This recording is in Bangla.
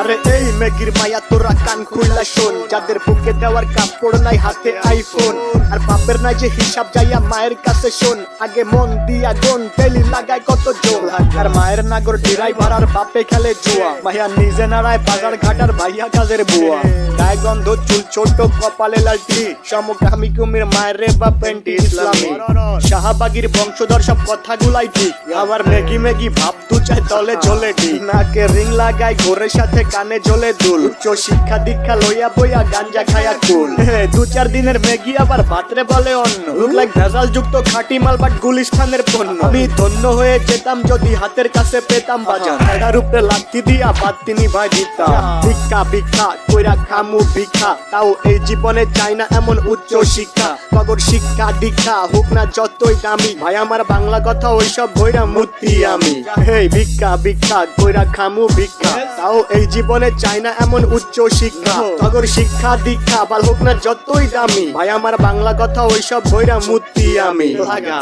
আরে এই মেগির মায়া তোরা কান খুইলা শোন, যাদের বুকে দেওয়ার কাপড় নাই হাতে আইফোন, আর বাপের নাই যে হিসাব যাইয়া মায়ের কাছে শোন, আগে মন দিয়া গুন ডেলি লাগায় কত জোর, আর মায়ের নাগর ড্রাইভার আর বাপে খেলে জুয়া, মাইয়া নিজে নাড়ায় বাজার ঘাটার ভাইয়া কাজের বুয়া, গায়ে গন্ধ চুল ছোট কপালে লালটি, সমকামী কুমির মায়ের রে বা পেন্টি ইসলামী, শাহবাগীর বংশধর সব কথাগুলাই ঠিক, আবার মেগি মেগি ভাব তু চাই তলে জ্বলে ঠিক, নাকে রিং লাগায় ঘোরের সাথে কানে জ্বলে দুল, উচ্চ শিক্ষা দীক্ষা লইয়া বইয়া গাঞ্জা খায়া কুল, 2-4 দিনের মেগি আবার ভাতরে বলে অন্য, লুক লাইক ভেজাল যুক্ত খাঁটি মাল বাট গুলিস্তানের পণ্য, আমি ধন্য হয়ে যেতাম যদি হাতের কাছে পেতাম বাজার, এটার উপরে লাথি দিয়া বাদ তিনি ভাই দিতাম, ভিক্ষা ভিক্ষা কইরা খামু ভিক্ষা, তাও এই জীবনে চাই না এমন উচ্চ শিক্ষা, কগর শিক্ষা দীক্ষা হোক না যতই দামি, ভাই আমার বাংলা কথা ওইসব বইরা মূর্তি আমি, হেই ভিক্ষা ভিক্ষা কইরা খামু ভিক্ষা, তাও এই জীবনে চাই না এমন উচ্চ শিক্ষা, কগর শিক্ষা দীক্ষা বাল হোক না যতই দামি, ভাই আমার বাংলা কথা ওইসব বইরা মূর্তি আমি লাগা।